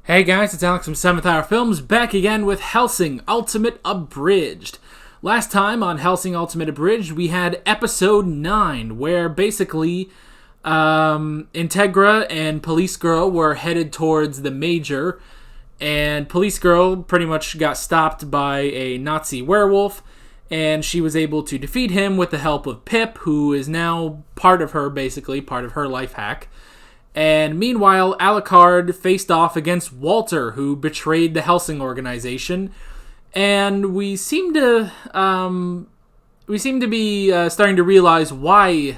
Hey guys, it's Alex from 7th Hour Films, back again with Hellsing Ultimate Abridged. Last time on Hellsing Ultimate Abridged, we had episode 9, where basically Integra and Police Girl were headed towards the Major, and Police Girl pretty much got stopped by a Nazi werewolf, and she was able to defeat him with the help of Pip, who is now part of her life hack. And meanwhile, Alucard faced off against Walter, who betrayed the Hellsing organization. And we seem to be starting to realize why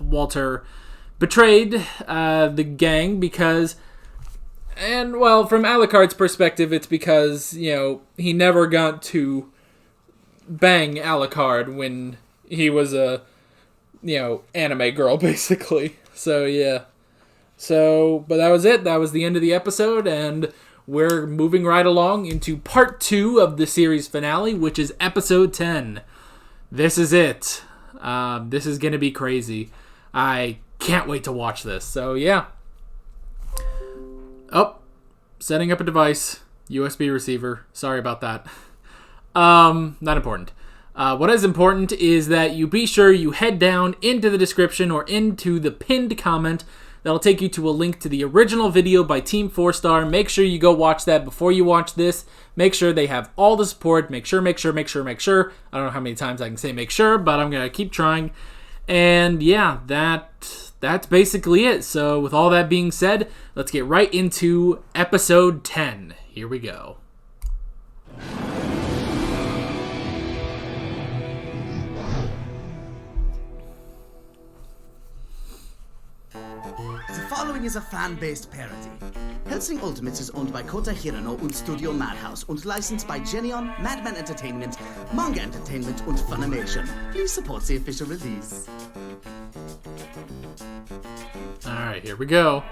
Walter betrayed the gang, because, and well, from Alucard's perspective, it's because, he never got to bang Alucard when he was a, anime girl, basically. So, yeah. But that was it. That was the end of the episode, and we're moving right along into part 2 of the series finale, which is episode 10. This is it. This is going to be crazy. I can't wait to watch this. So, yeah. Oh, setting up a device. USB receiver. Sorry about that. Not important. What is important is that you be sure you head down into the description or into the pinned comment. That'll take you to a link to the original video by Team 4-Star. Make sure you go watch that before you watch this. Make sure they have all the support. Make sure. I don't know how many times I can say make sure, but I'm going to keep trying. And yeah, that's basically it. So with all that being said, let's get right into episode 10. Here we go. The following is a fan-based parody. Hellsing Ultimate is owned by Kota Hirano und Studio Madhouse und licensed by Genion, Madman Entertainment, Manga Entertainment und Funimation. Please support the official release. Alright, here we go.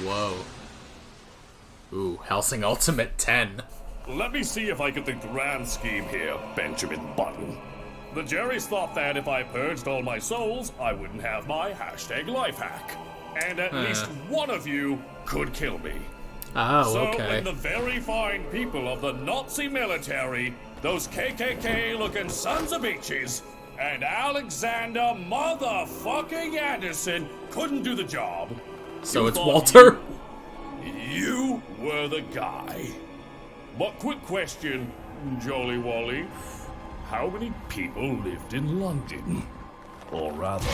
Whoa. Ooh, Hellsing Ultimate 10. Let me see if I get the grand scheme here, Benjamin Button. The Jerrys thought that if I purged all my souls, I wouldn't have my #lifehack. And at least one of you could kill me. Oh, so okay. when the very fine people of the Nazi military, those KKK-looking sons of bitches, and Alexander motherfucking Anderson couldn't do the job. So it's Walter? You were the guy. But quick question, Jolly Wally. How many people lived in London? Or rather,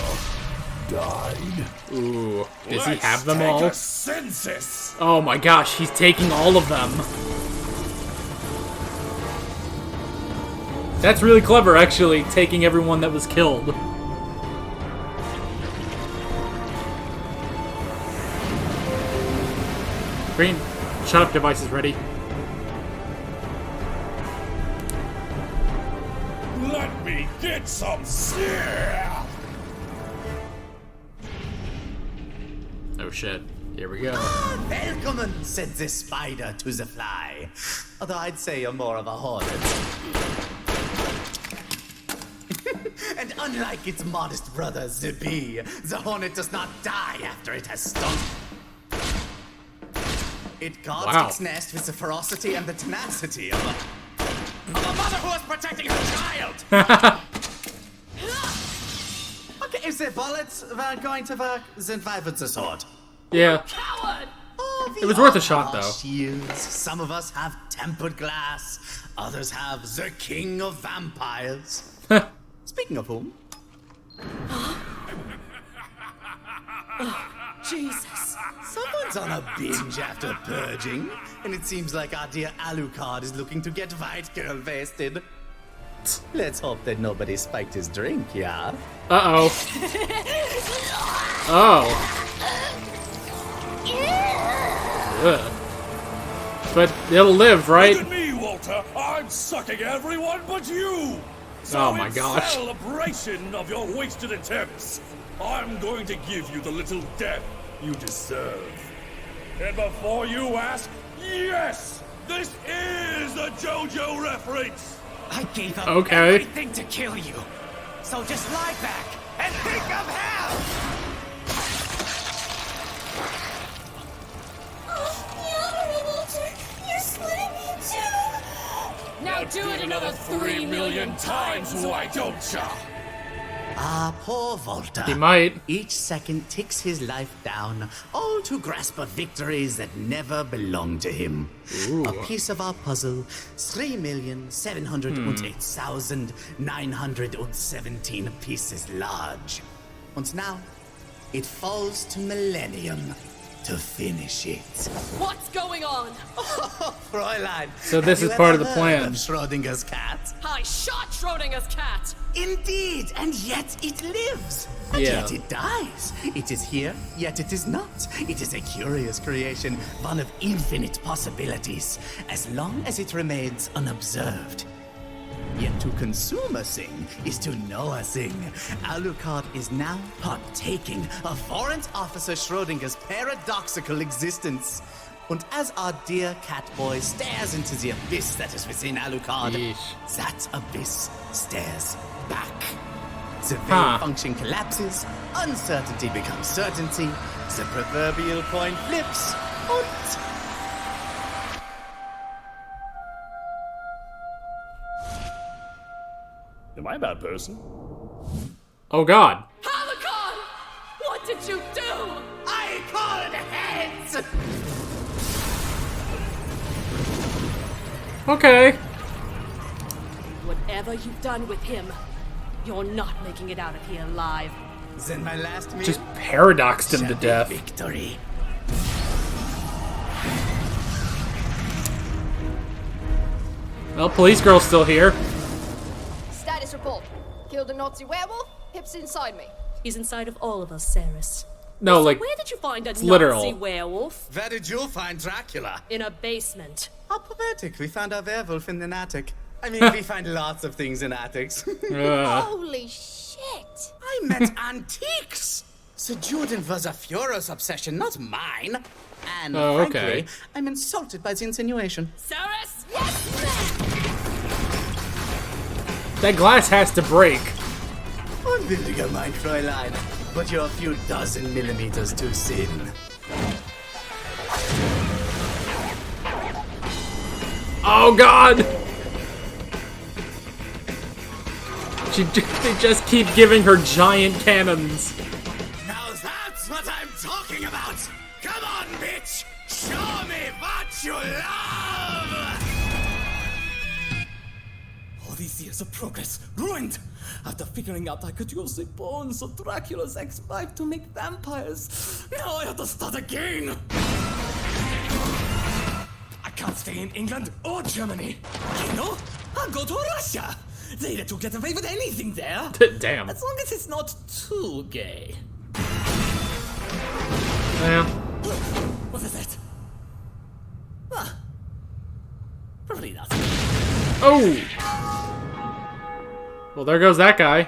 died? Ooh, does he have them all? Let's take a census! Oh my gosh, he's taking all of them. That's really clever, actually, taking everyone that was killed. Green, shut up, device is ready. Let me get some snap! Oh shit, here we go. Welcome, said the spider to the fly. Although I'd say you're more of a hornet. And unlike its modest brother, the bee, the hornet does not die after it has stung. It guards its nest with the ferocity and the tenacity of a mother who is protecting her child! Okay, if the bullets were going to work, then why would the sword? Yeah. Coward! It was worth a shot, though. Shields. Some of us have tempered glass, others have the king of vampires. Speaking of whom? Jesus. Someone's on a binge after purging, and it seems like our dear Alucard is looking to get white girl wasted. Let's hope that nobody spiked his drink, yeah? Uh-oh. Oh. Ugh. But it'll live, right? Look at me, Walter! I'm sucking everyone but you! So Oh my in gosh. celebration of your wasted attempts, I'm going to give you the little death you deserve. And before you ask, yes! This is a JoJo reference! I gave up Okay. everything to kill you. So just lie back and think of hell! You're splitting me in two! Now do it another 3 million times, why don't ya? Ah, poor Walter. He might. Each second ticks his life down, all to grasp a victories that never belonged to him. Ooh. A piece of our puzzle, 3,708,917 pieces large. And now, it falls to Millennium to finish it. What's going on? Oh, Fräulein. So this have is you part ever of the heard plan. of Schrodinger's cat? I shot Schrodinger's cat! Indeed, and yet it lives. And Yeah. yet it dies. It is here, yet it is not. It is a curious creation, one of infinite possibilities, as long as it remains unobserved. Yet to consume a thing is to know a thing. Alucard is now partaking of Warrant Officer Schrodinger's paradoxical existence. And as our dear Catboy stares into the abyss that is within Alucard, Yeesh. that abyss stares back. The veil Huh. function collapses, uncertainty becomes certainty, the proverbial coin flips, and... Am I a bad person? Oh god. Alucard! What did you do? I called heads! Okay. Whatever you've done with him, you're not making it out of here alive. Then my last meal Just paradoxed him shall to be death. victory. Well, police girl's still here. Status report. Killed a Nazi werewolf. Hip's inside me. He's inside of all of us, Ceres. No, So like, where did you find a Nazi literal. werewolf? Where did you find Dracula? In a basement. How poetic. We found our werewolf in an attic. I mean, we find lots of things in attics. Holy shit. I meant antiques! Sir Jordan was a Führer's obsession, not mine. And Oh, frankly, okay. I'm insulted by the insinuation. Ceres? Yes, ma'am. that glass has to break. Unwilling your mind, Fräulein, but you're a few dozen millimeters too thin. Oh god! They just keep giving her giant cannons. Now that's what I'm talking about! Come on, bitch! Show me what you love! All these years of progress ruined! After figuring out I could use the bones of Dracula's ex-wife to make vampires, now I have to start again! I can't stay in England or Germany. You know, I'll go to Russia! They let you get away with anything there! Damn. As long as it's not too gay. Yeah. What is that? Ah. Probably nothing. Oh! Well, there goes that guy.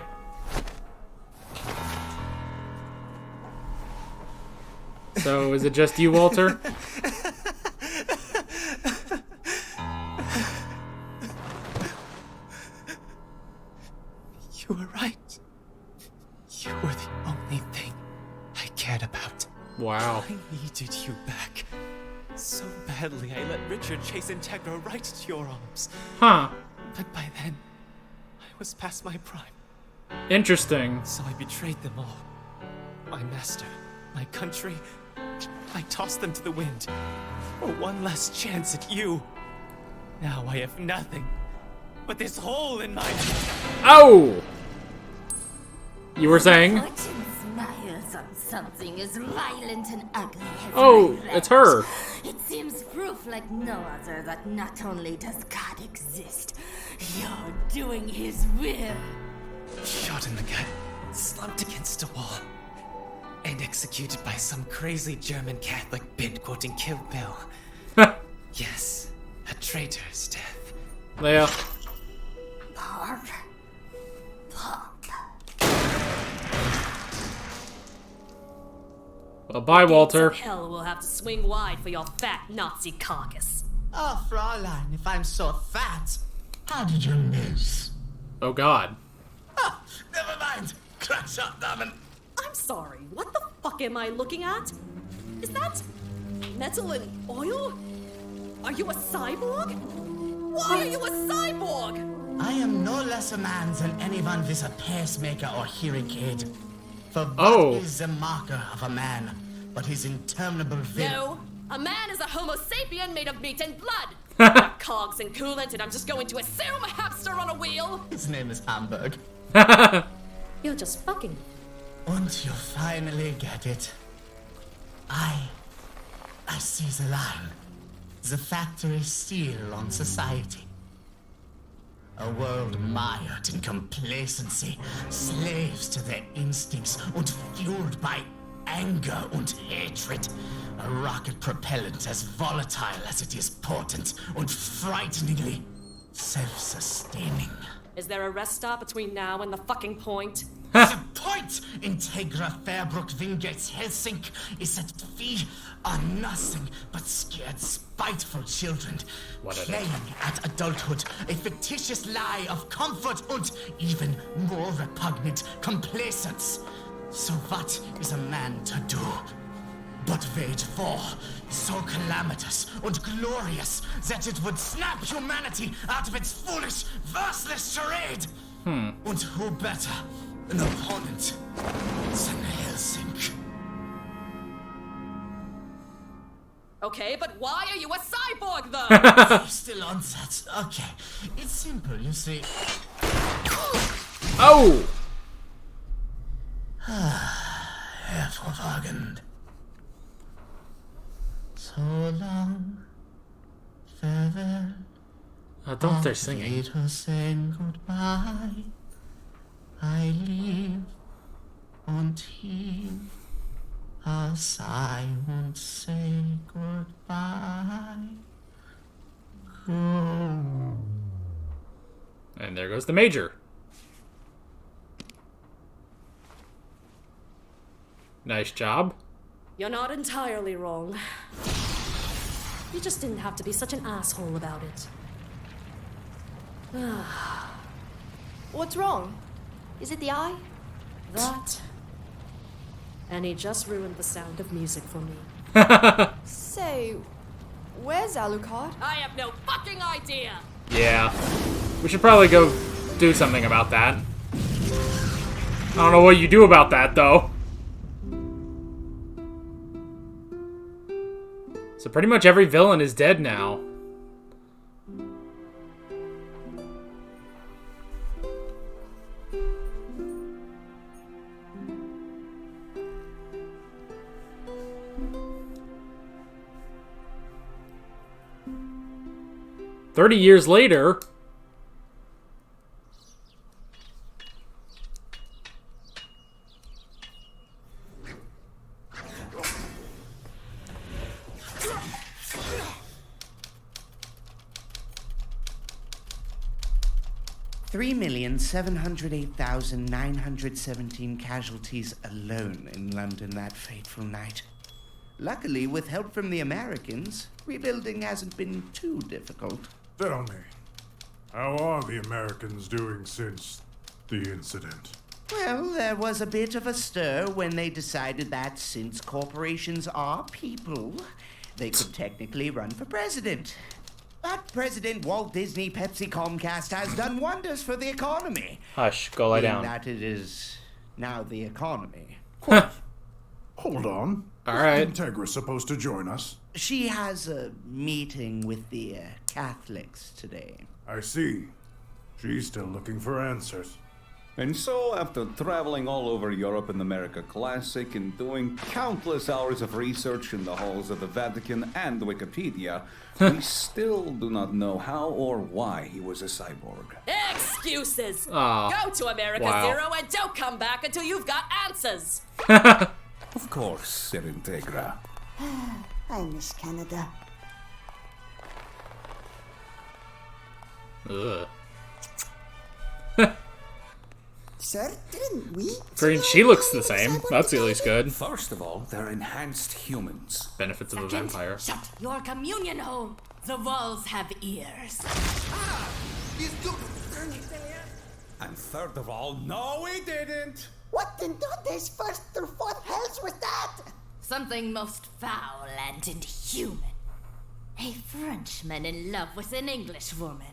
So, is it just you, Walter? You were right. You were the only thing I cared about. Wow. I needed you back. So badly, I let Richard chase Integra right to your arms. Huh. But by then, I was past my prime. Interesting. So I betrayed them all. My master, my country. I tossed them to the wind. For one last chance at you. Now I have nothing but this hole in my... Oh! You were saying? Fortune smiles on something as violent and ugly as Oh, my it's her. It seems proof like no other that not only does God exist, you're doing his will. Shot in the gut, slumped against a wall, and executed by some crazy German Catholic bit quoting Kill Bill. Yes, a traitor's death. Yeah. Pop. Pop. Well, bye, Walter. Gates of hell will have to swing wide for your fat Nazi carcass. Oh, Fräulein, if I'm so fat. How did you miss? Oh god. Never mind. Crash up, Diamond. I'm sorry, what the fuck am I looking at? Is that metal and oil? Are you a cyborg? Why are you a cyborg? I am no less a man than anyone with a pacemaker or hearing aid. For what Oh. is the marker of a man but his interminable will? No, a man is a homo sapien made of meat and blood. Cogs and coolant, and I'm just going to assume a hamster on a wheel. His name is Hamburg. You're just fucking. And you finally get it. I see the line. The factory seal on society. A world mired in complacency, slaves to their instincts and fueled by anger and hatred. A rocket propellant as volatile as it is potent and frighteningly self-sustaining. Is there a rest stop between now and the fucking point? The point, Integra Fairbrook Wingates Hellsing, is that we are nothing but scared, spiteful children, playing at adulthood, a fictitious lie of comfort and even more repugnant complacence. So what is a man to do but wage war so calamitous and glorious that it would snap humanity out of its foolish, worthless charade? And who better an opponent than Hellsing? Okay, but why are you a cyborg though? Still on that. Okay. It's simple, you see. Oh! Hervorragend. So long. Farewell. Don't start singing. Later saying goodbye. I leave and heave a sigh and say goodbye. Go. And there goes the major. Nice job. You're not entirely wrong. You just didn't have to be such an asshole about it. What's wrong? Is it the eye? That. And he just ruined the sound of music for me. So, where's Alucard? I have no fucking idea! Yeah. We should probably go do something about that. I don't know what you do about that, though. So pretty much every villain is dead now. $30 later. $3,708,917 casualties alone in London that fateful night. Luckily, with help from the Americans, rebuilding hasn't been too difficult. Tell me, how are the Americans doing since the incident? Well, there was a bit of a stir when they decided that since corporations are people, they could technically run for president. But President Walt Disney Pepsi Comcast has done wonders for the economy. Hush, go lie Being down. that it is now the economy. Hold on. All right. Integra's supposed to join us. She has a meeting with the Catholics today. I see. She's still looking for answers. And so, after traveling all over Europe and America Classic and doing countless hours of research in the halls of the Vatican and Wikipedia, we still do not know how or why he was a cyborg. Excuses! Aw, Go to America wow. Zero and don't come back until you've got answers! Of course, Sir Integra. I miss Canada. Ugh. Certain we. Green, she looks the same. That's at least good. First of all, they're enhanced humans. Benefits of the vampire. Shut your communion hole. The walls have ears. And third of all, no, we didn't! What in Dante's first through fourth hells was that? Something most foul and inhuman. A Frenchman in love with an Englishwoman.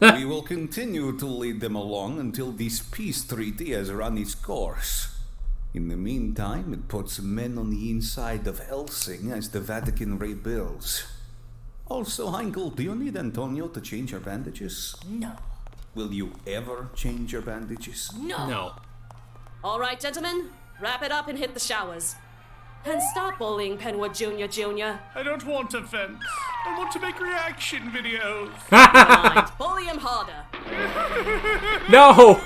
We will continue to lead them along until this peace treaty has run its course. In the meantime, it puts men on the inside of Hellsing as the Vatican rebuilds. Also, Heinkel, do you need Antonio to change your bandages? No. Will you ever change your bandages? No. All right, gentlemen, wrap it up and hit the showers. And stop bullying Penwood Jr. I don't want to vent. I want to make reaction videos. Never mind, bully him harder. No!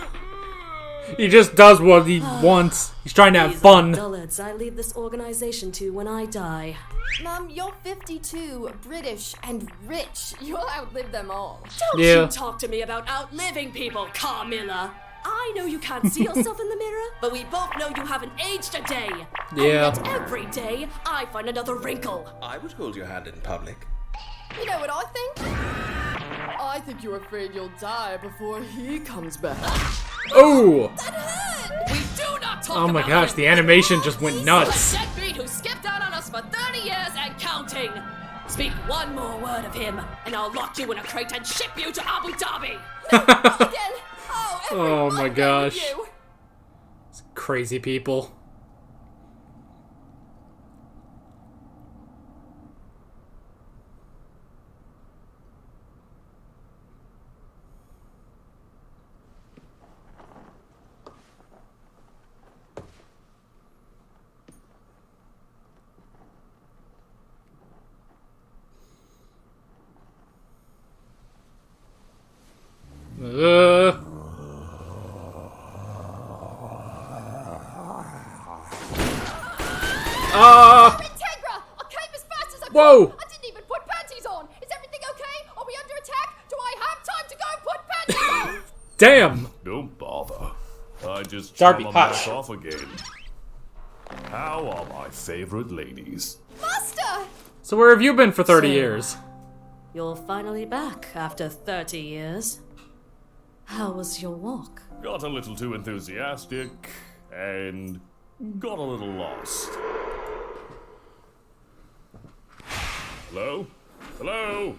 He just does what he wants. He's trying to have These fun. dullards I leave this organization to when I die. Mom, you're 52, British, and rich. You'll outlive them all. Don't Yeah. you talk to me about outliving people, Carmilla. I know you can't see yourself in the mirror, but we both know you haven't aged a day. Yeah. And yet every day, I find another wrinkle. I would hold your hand in public. You know what I think? I think you're afraid you'll die before he comes back. Oh! We do not talk Oh my about gosh, him. the animation just went He's nuts. a deadbeat who skipped out on us for 30 years and counting. Speak one more word of him, and I'll lock you in a crate and ship you to Abu Dhabi. Again. Oh my gosh. You. Crazy people. Integra! I came as fast as I could! Whoa! I didn't even put panties on! Is everything okay? Are we under attack? Do I have time to go and put panties on? Damn! Don't bother. I just Darby, turn my hush. mask off again. How are my favorite ladies? Master! So where have you been for 30 So- years? You're finally back after 30 years. How was your walk? Got a little too enthusiastic and got a little lost. Hello? Hello?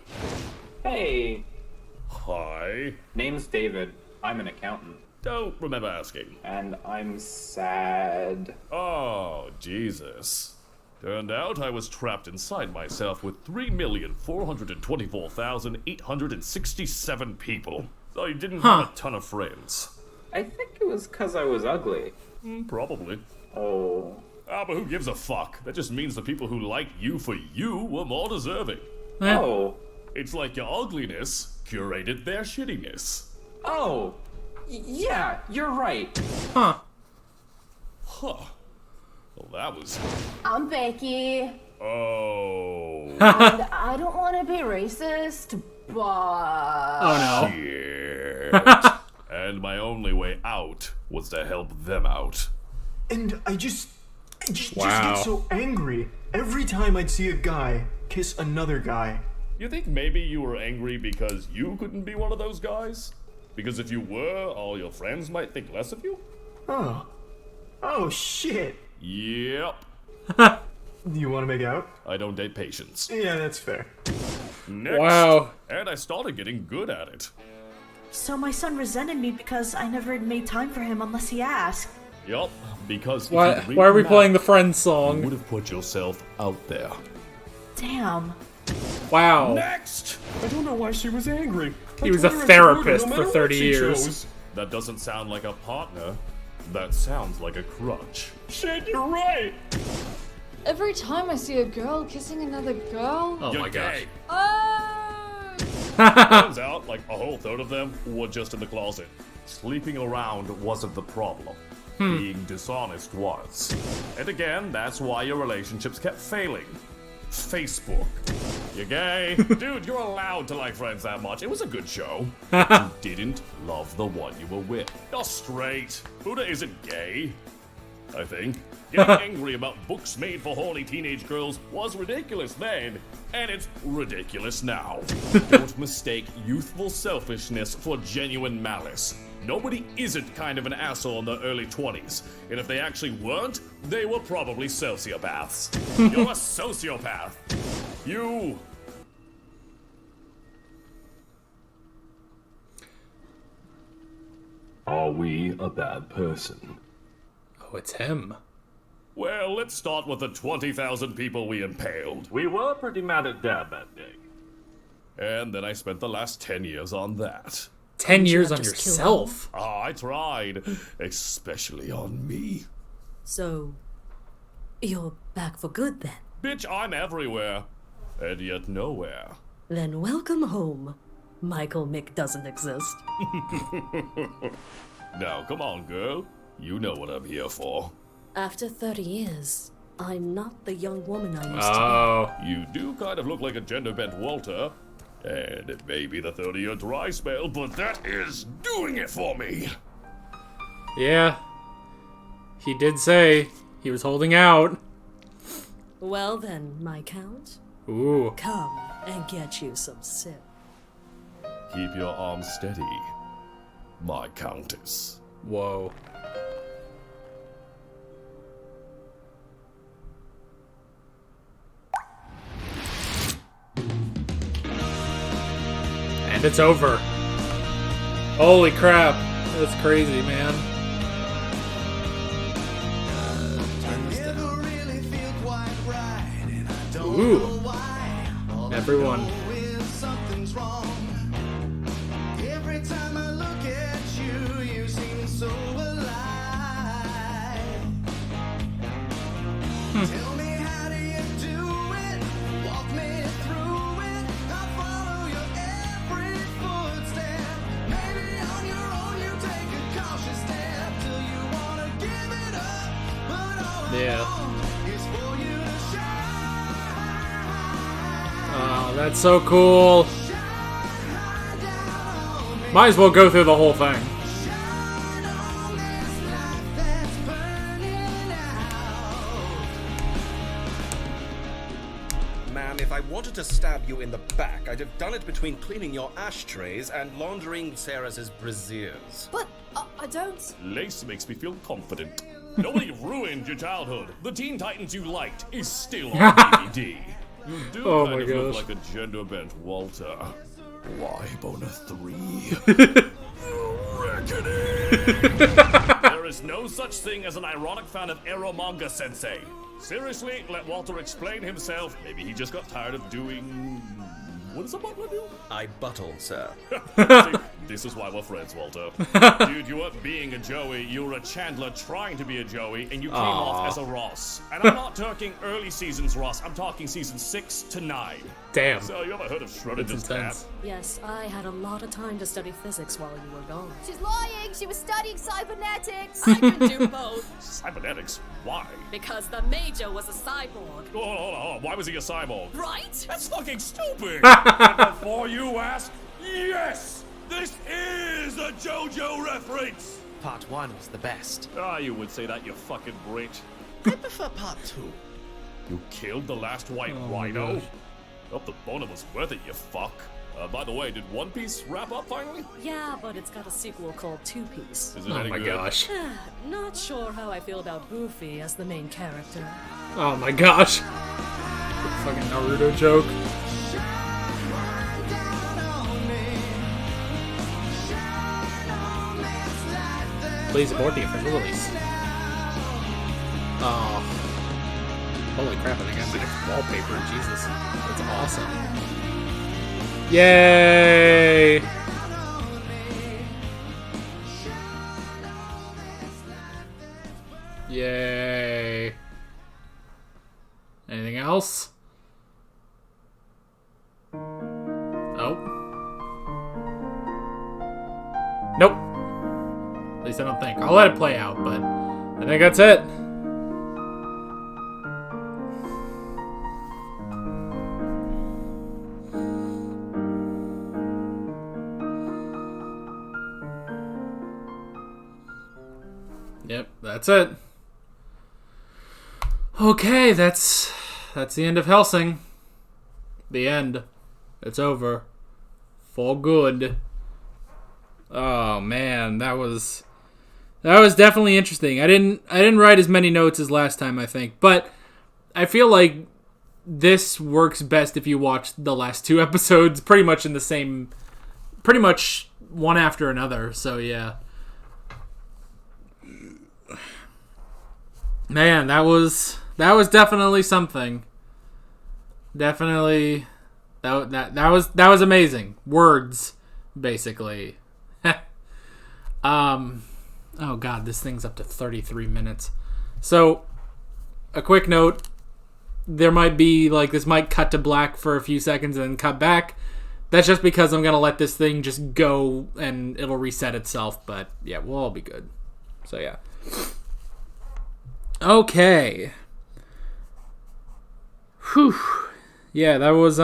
Hey, Hi. name's David. I'm an accountant. Don't remember asking. And I'm sad. Oh, Jesus. Turned out I was trapped inside myself with 3,424,867 people. So I didn't have a ton of friends. I think it was 'cause I was ugly. Probably. Oh. Ah, but who gives a fuck? That just means the people who like you for you were more deserving. Oh. It's like your ugliness curated their shittiness. Oh. Yeah, you're right. Huh. Huh. Well, that was... I'm Becky, Oh. and I don't want to be racist, but... Oh no. Shit. And my only way out was to help them out. And I just Wow. get so angry every time I'd see a guy kiss another guy. You think maybe you were angry because you couldn't be one of those guys? Because if you were, all your friends might think less of you? Oh. Oh, shit. Yep. Do you want to make out? I don't date patients. Yeah, that's fair. Next. Wow. And I started getting good at it. So my son resented me because I never made time for him unless he asked. Yup, because if Why, you'd read why are we the playing the map, Friends you song? would have put yourself out there. Damn. Wow. Next! I don't know why she was angry. He was a therapist for 30 years. That doesn't sound like a partner. That sounds like a crutch. Shit, you're right. Every time I see a girl kissing another girl... Oh You're my gosh. gay. Oh! Turns out, like a whole third of them were just in the closet. Sleeping around wasn't the problem. Being dishonest was. And again, that's why your relationships kept failing. Facebook. You're gay. Dude, you're allowed to like Friends that much. It was a good show. But you didn't love the one you were with. You're straight. Buddha isn't gay. I think. Getting angry about books made for horny teenage girls was ridiculous then, and it's ridiculous now. Don't mistake youthful selfishness for genuine malice. Nobody isn't kind of an asshole in their early 20s. And if they actually weren't, they were probably sociopaths. You're a sociopath. You... Are we a bad person? Oh, it's him. Well, let's start with the 20,000 people we impaled. We were pretty mad at Dad that day. And then I spent the last 10 years on that. 10 years on yourself? Oh, I tried. Especially on me. So, you're back for good then? Bitch, I'm everywhere. And yet nowhere. Then welcome home. Michael Mick doesn't exist. Now, come on, girl. You know what I'm here for. After 30 years, I'm not the young woman I used to be. You do kind of look like a gender-bent Walter. And it may be the 30-year dry spell, but that is doing it for me. Yeah. He did say he was holding out. Well then, my count. Ooh. Come and get you some sip. Keep your arms steady, my countess. Whoa. And it's over. Holy crap. That's crazy, man. Ooh. Everyone. Every time I look at you, you seem so alive. Tell me, how do you do it? Walk me through it. I'll follow your every footstep. Maybe on your own you take a cautious step till you wanna give it up. But all I want is for you to shine. Oh, that's so cool. Might as well go through the whole thing. Ma'am, if I wanted to stab you in the back, I'd have done it between cleaning your ashtrays and laundering Sarah's brassieres. But I don't... Lace makes me feel confident. Nobody ruined your childhood. The Teen Titans you liked is still on DVD. You do kind of look like a gender-bent Walter. Why, Bona 3? There is no such thing as an ironic fan of Ero manga, Sensei. Seriously, let Walter explain himself. Maybe he just got tired of doing... What does a butler do? I buttle, sir. See, this is why we're friends, Walter. Dude, you weren't being a Joey, you were a Chandler trying to be a Joey, and you came off as a Ross. And I'm not talking early seasons Ross, I'm talking seasons 6 to 9. Damn. So, you ever heard of Schrodinger's cat? Yes, I had a lot of time to study physics while you were gone. She's lying! She was studying cybernetics! I could do both. Cybernetics? Why? Because the Major was a cyborg. Hold on. Why was he a cyborg? Right? That's fucking stupid! And before you ask, yes! This is a JoJo reference! Part 1 was the best. Ah, you would say that, you fucking Brit. I prefer part 2. You killed the last white rhino? Hope the boner was worth it, you fuck. By the way, did One Piece wrap up finally? Yeah, but it's got a sequel called Two Piece. Is it any good? Gosh. Not sure how I feel about Goofy as the main character. Oh my gosh. Fucking Naruto joke. Please abort the official release. Oh. Holy crap, I think I might have wallpaper. Jesus. That's awesome. Yay! Yay. Anything else? Oh. Nope. At least I don't think. I'll let it play out, but I think that's it. Yep, that's it. Okay, that's the end of Hellsing. The end. It's over. For good. Oh man, that was definitely interesting. I didn't write as many notes as last time, I think, but I feel like this works best if you watch the last 2 episodes pretty much one after another. So yeah. Man, that was definitely something. Definitely that was amazing. Words, basically. Oh god, this thing's up to 33 minutes. So, a quick note, there might be, this might cut to black for a few seconds and then cut back. That's just because I'm going to let this thing just go and it'll reset itself, but yeah, we'll all be good. So yeah. Okay. Whew. Yeah, that was,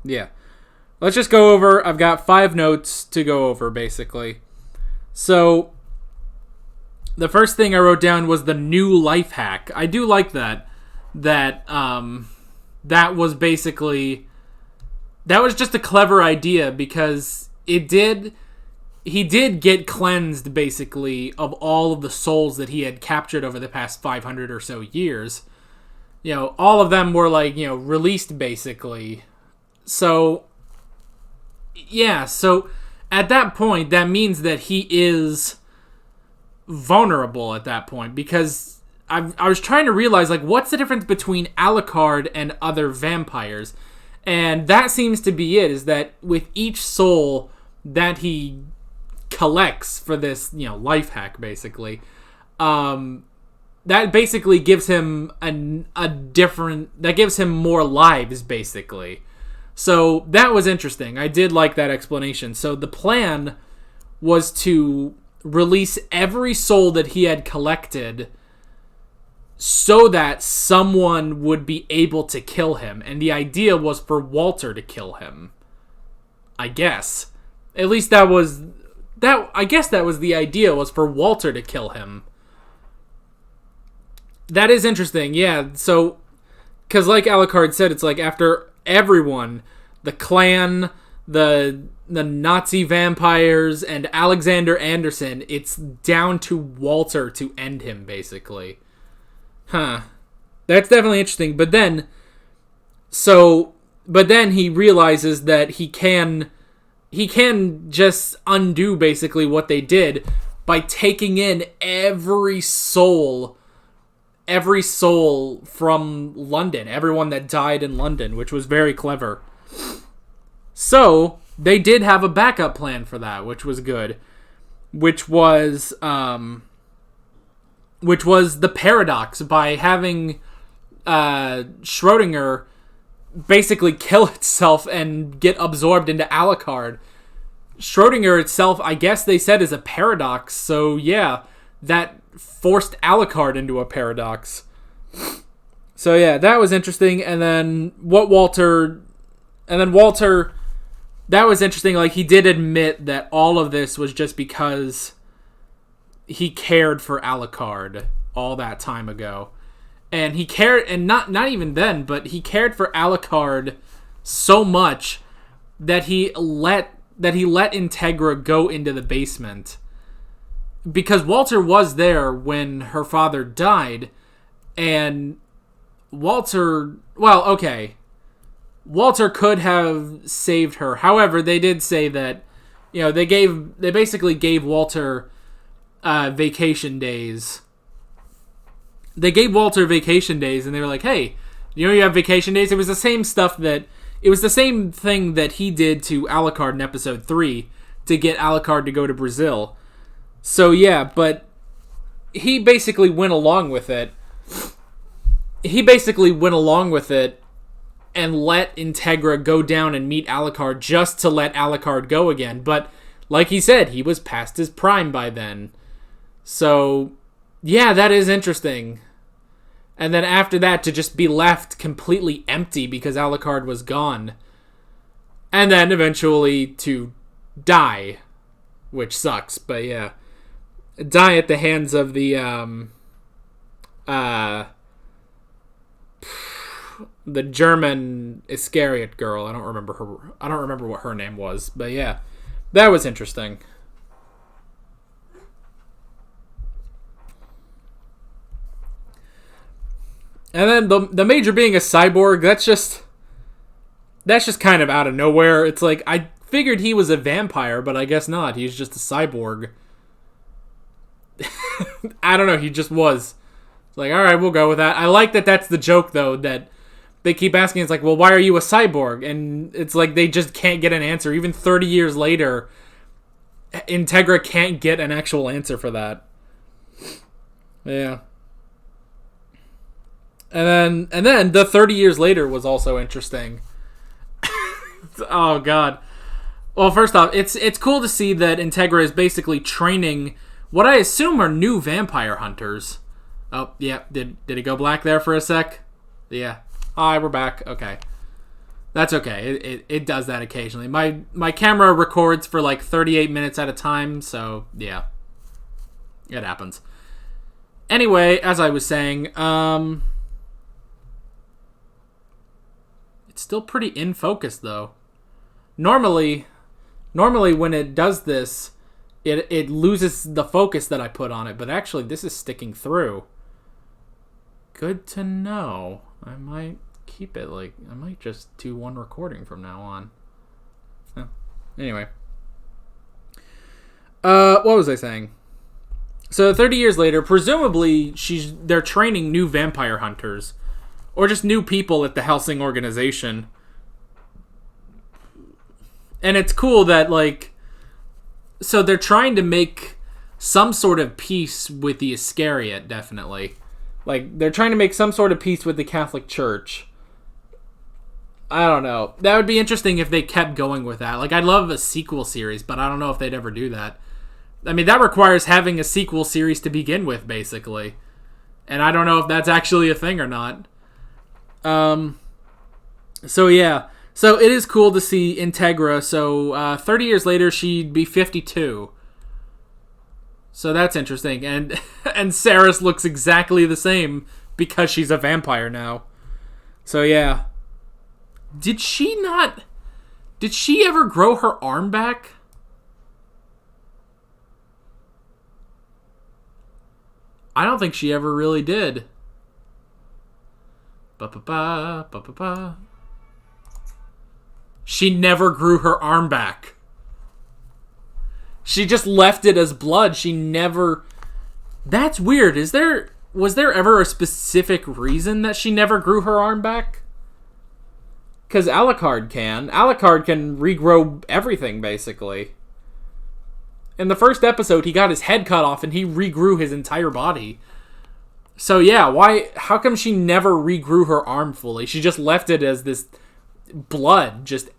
yeah. Let's just go over, I've got 5 notes to go over, basically. So, the first thing I wrote down was the new life hack. I do like that. That was basically... That was just a clever idea because he did get cleansed, basically, of all of the souls that he had captured over the past 500 or so years. All of them were, released, basically. So, yeah, so at that point, that means that he is vulnerable at that point, because I was trying to realize, what's the difference between Alucard and other vampires? And that seems to be it, is that with each soul that he collects for this, life hack, basically, that basically gives him that gives him more lives, basically. So that was interesting. I did like that explanation. So the plan was to release every soul that he had collected so that someone would be able to kill him. And the idea was for Walter to kill him. I guess. At least I guess that was the idea, was for Walter to kill him. That is interesting, yeah. So, because like Alucard said, it's after everyone, the clan, the Nazi vampires, and Alexander Anderson, it's down to Walter to end him, basically. Huh. That's definitely interesting. But then he realizes that he can just undo, basically, what they did by taking in every soul from London, everyone that died in London, which was very clever. So, they did have a backup plan for that, which was good. Which was the paradox, by having Schrodinger basically kill itself and get absorbed into Alucard. Schrodinger itself, I guess they said, is a paradox, so yeah, that forced Alucard into a paradox. So yeah, that was interesting. And then Walter, that was interesting. He did admit that all of this was just because he cared for Alucard all that time ago. And he cared, and not even then, but he cared for Alucard so much that he let Integra go into the basement. Because Walter was there when her father died, and Walter could have saved her. However, they did say that, they basically gave Walter vacation days. They gave Walter vacation days, and they were like, hey, you have vacation days? It was the same thing that he did to Alucard in episode 3 to get Alucard to go to Brazil. So yeah, but he basically went along with it. And let Integra go down and meet Alucard just to let Alucard go again. But like he said, he was past his prime by then. So yeah, that is interesting. And then after that, to just be left completely empty because Alucard was gone. And then eventually to die, which sucks, but yeah. Die at the hands of the German Iscariot girl. I don't remember what her name was, but yeah, that was interesting. And then the Major being a cyborg, that's just kind of out of nowhere. It's like, I figured he was a vampire, but I guess not. He's just a cyborg. I don't know, he just was. It's like, alright, we'll go with that. I like that that's the joke, though, that they keep asking. It's like, well, why are you a cyborg? And it's like they just can't get an answer. Even 30 years later, Integra can't get an actual answer for that. Yeah. And then the 30 years later was also interesting. Oh, God. Well, first off, it's cool to see that Integra is basically training what I assume are new vampire hunters. Oh, yeah. Did it go black there for a sec? Yeah. Hi, we're back. Okay. That's okay. It does that occasionally. My camera records for like 38 minutes at a time, so yeah. It happens. Anyway, as I was saying, it's still pretty in focus though. Normally when it does this, it loses the focus that I put on it, but actually this is sticking through. Good to know. I might keep it I might just do one recording from now on. Oh. Anyway. What was I saying? So 30 years later, presumably they're training new vampire hunters. Or just new people at the Hellsing organization. And it's cool that, so they're trying to make some sort of peace with the Iscariot, definitely. They're trying to make some sort of peace with the Catholic Church. I don't know. That would be interesting if they kept going with that. I'd love a sequel series, but I don't know if they'd ever do that. I mean, that requires having a sequel series to begin with, basically. And I don't know if that's actually a thing or not. So yeah. So it is cool to see Integra. So 30 years later, she'd be 52. So that's interesting. And Saris looks exactly the same because she's a vampire now. So yeah. Did she ever grow her arm back? I don't think she ever really did. Ba-ba-ba, ba-ba-ba. She never grew her arm back. She just left it as blood. She never... That's weird. Was there ever a specific reason that she never grew her arm back? Because Alucard can. Alucard can regrow everything, basically. In the first episode, he got his head cut off and he regrew his entire body. So yeah, how come she never regrew her arm fully? She just left it as this blood, just,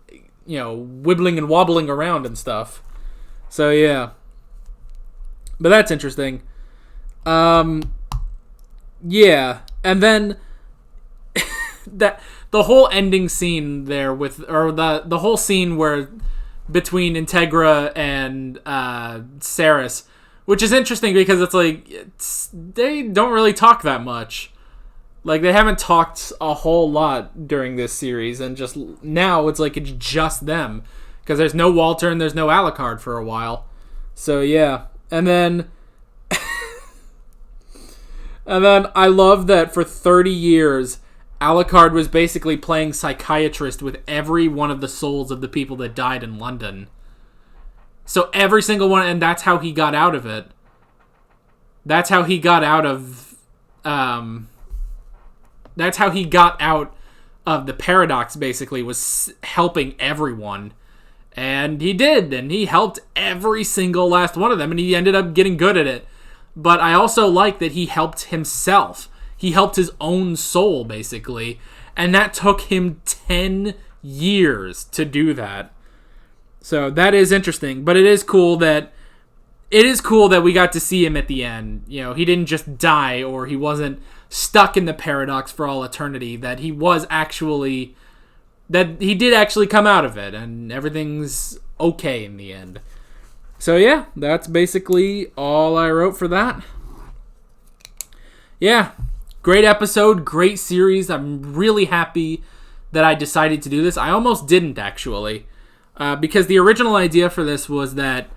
wibbling and wobbling around and stuff. So yeah. But that's interesting. Yeah. And then the whole ending scene there the whole scene where between Integra and Saris, which is interesting because they don't really talk that much. They haven't talked a whole lot during this series, and just now it's just them. Because there's no Walter and there's no Alucard for a while. So yeah. And then I love that for 30 years, Alucard was basically playing psychiatrist with every one of the souls of the people that died in London. So every single one, and that's how he got out of it. That's how he got out of... that's how he got out of the paradox, basically, was helping everyone. And he did, and he helped every single last one of them, and he ended up getting good at it. But I also like that he helped himself. He helped his own soul, basically. And that took him 10 years to do that. So that is interesting. But it is cool that we got to see him at the end. He didn't just die, or he wasn't stuck in the paradox for all eternity. That he did actually come out of it, and everything's okay in the end. So yeah, that's basically all I wrote for that. Yeah, great episode, great series. I'm really happy that I decided to do this. I almost didn't, actually, because the original idea for this was that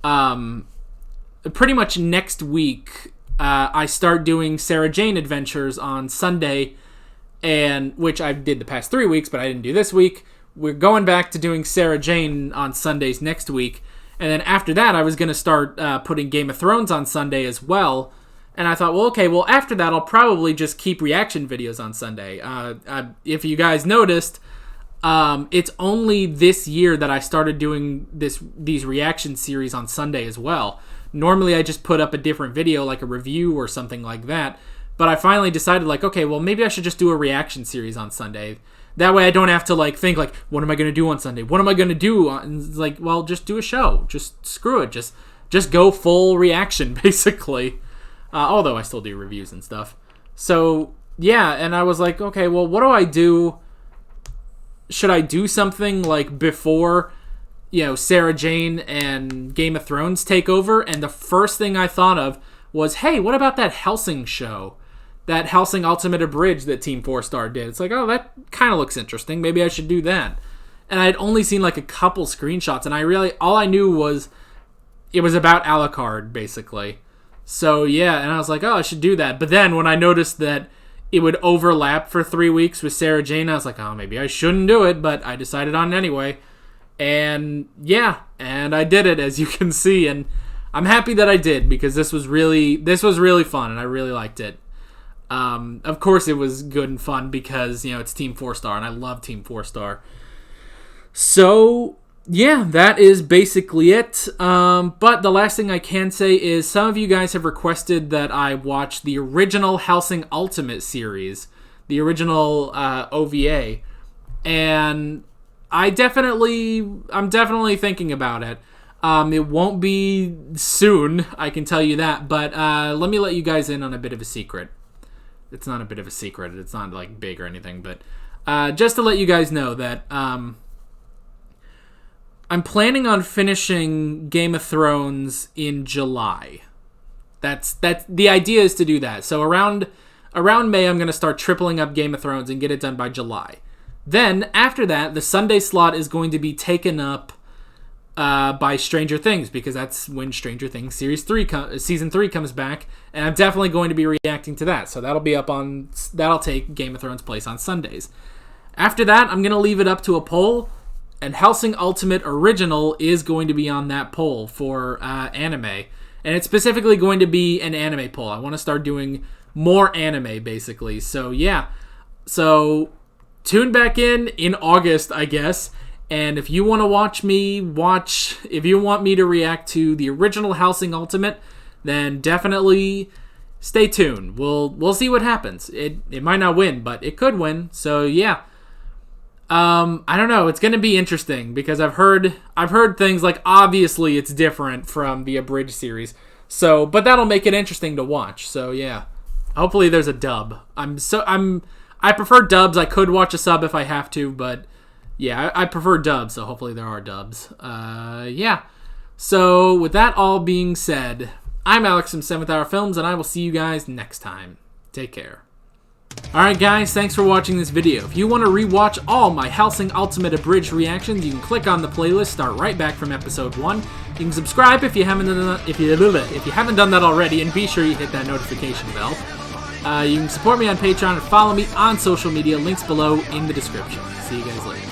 pretty much next week I start doing Sarah Jane Adventures on Sunday and which I did the past 3 weeks, but I didn't do this week. We're going back to doing Sarah Jane on Sundays next week, and then after that, I was going to start putting Game of Thrones on Sunday as well. And I thought, well, okay, well, after that, I'll probably just keep reaction videos on Sunday. If you guys noticed, it's only this year that I started doing these reaction series on Sunday as well. Normally, I just put up a different video, like a review or something like that. But I finally decided, like, okay, well, maybe I should just do a reaction series on Sunday. That way I don't have to, like, think, like, what am I going to do on Sunday? What am I going to do? And it's like, well, just do a show. Just screw it. Just go full reaction, basically. Although I still do reviews and stuff. So, yeah, and I was like, okay, well, what do I do? Should I do something, like, before, Sarah Jane and Game of Thrones take over? And the first thing I thought of was, hey, what about that Hellsing show? That Hellsing Ultimate Abridged that Team 4-Star did. It's like, oh, that kind of looks interesting. Maybe I should do that. And I'd only seen, like, a couple screenshots, and all I knew was it was about Alucard, basically. So, yeah, and I was like, oh, I should do that. But then when I noticed that it would overlap for 3 weeks with Sarah Jane, I was like, oh, maybe I shouldn't do it, but I decided on it anyway. And, yeah, and I did it, as you can see, and I'm happy that I did, because this was really fun, and I really liked it. Of course it was good and fun, because, it's Team 4-Star, and I love Team 4-Star. So, yeah, that is basically it. But the last thing I can say is some of you guys have requested that I watch the original Hellsing Ultimate series, the original OVA, and I'm definitely thinking about it. It won't be soon, I can tell you that, but let me let you guys in on a bit of a secret. It's not a bit of a secret, it's not like big or anything, but just to let you guys know that I'm planning on finishing Game of Thrones in July. That's the idea is to do that. So around May, I'm going to start tripling up Game of Thrones and get it done by July. Then, after that, the Sunday slot is going to be taken up by Stranger Things, because that's when Stranger Things Season 3 comes back, and I'm definitely going to be reacting to that. So that'll take Game of Thrones' place on Sundays. After that, I'm going to leave it up to a poll, and Hellsing Ultimate Original is going to be on that poll for anime. And it's specifically going to be an anime poll. I want to start doing more anime, basically. So, yeah. So, tune back in August, I guess. And if you want to if you want me to react to the original Hellsing Ultimate, then definitely stay tuned. We'll see what happens. It might not win, but it could win. So, yeah. I don't know. It's going to be interesting because I've heard things like obviously it's different from the Abridged series. So, but that'll make it interesting to watch. So, yeah. Hopefully there's a dub. I prefer dubs. I could watch a sub if I have to, but yeah, I prefer dubs. So hopefully there are dubs. Yeah. So with that all being said, I'm Alex from 7th Hour Films, and I will see you guys next time. Take care. Alright guys, thanks for watching this video. If you want to rewatch all my Hellsing Ultimate Abridged reactions, you can click on the playlist, start right back from episode 1. You can subscribe if you haven't done that, if you haven't done that already, and be sure you hit that notification bell. You can support me on Patreon and follow me on social media, links below in the description. See you guys later.